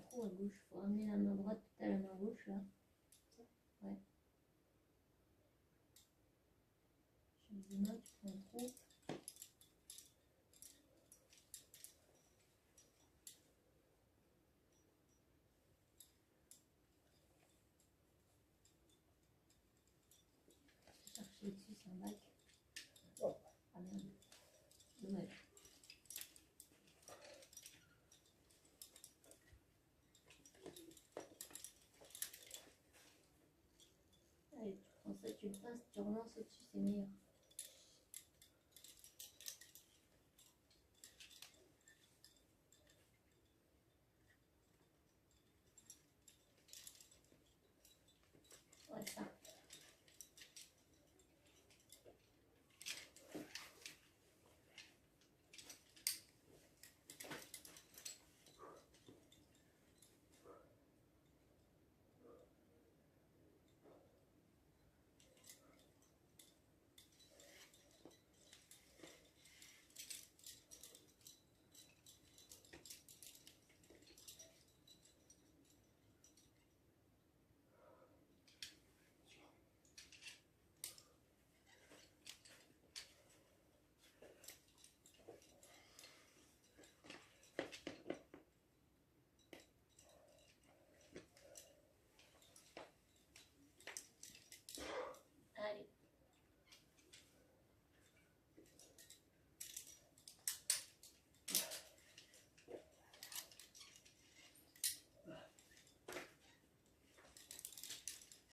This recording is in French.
trop à gauche. Faut ramener la main droite à la main gauche là. Ouais. Change de main, tu prends trop. Chercher dessus, c'est un bac. Oh, ah merde. Dommage. Allez, tu prends ça, tu le passes, tu relances au-dessus, c'est meilleur.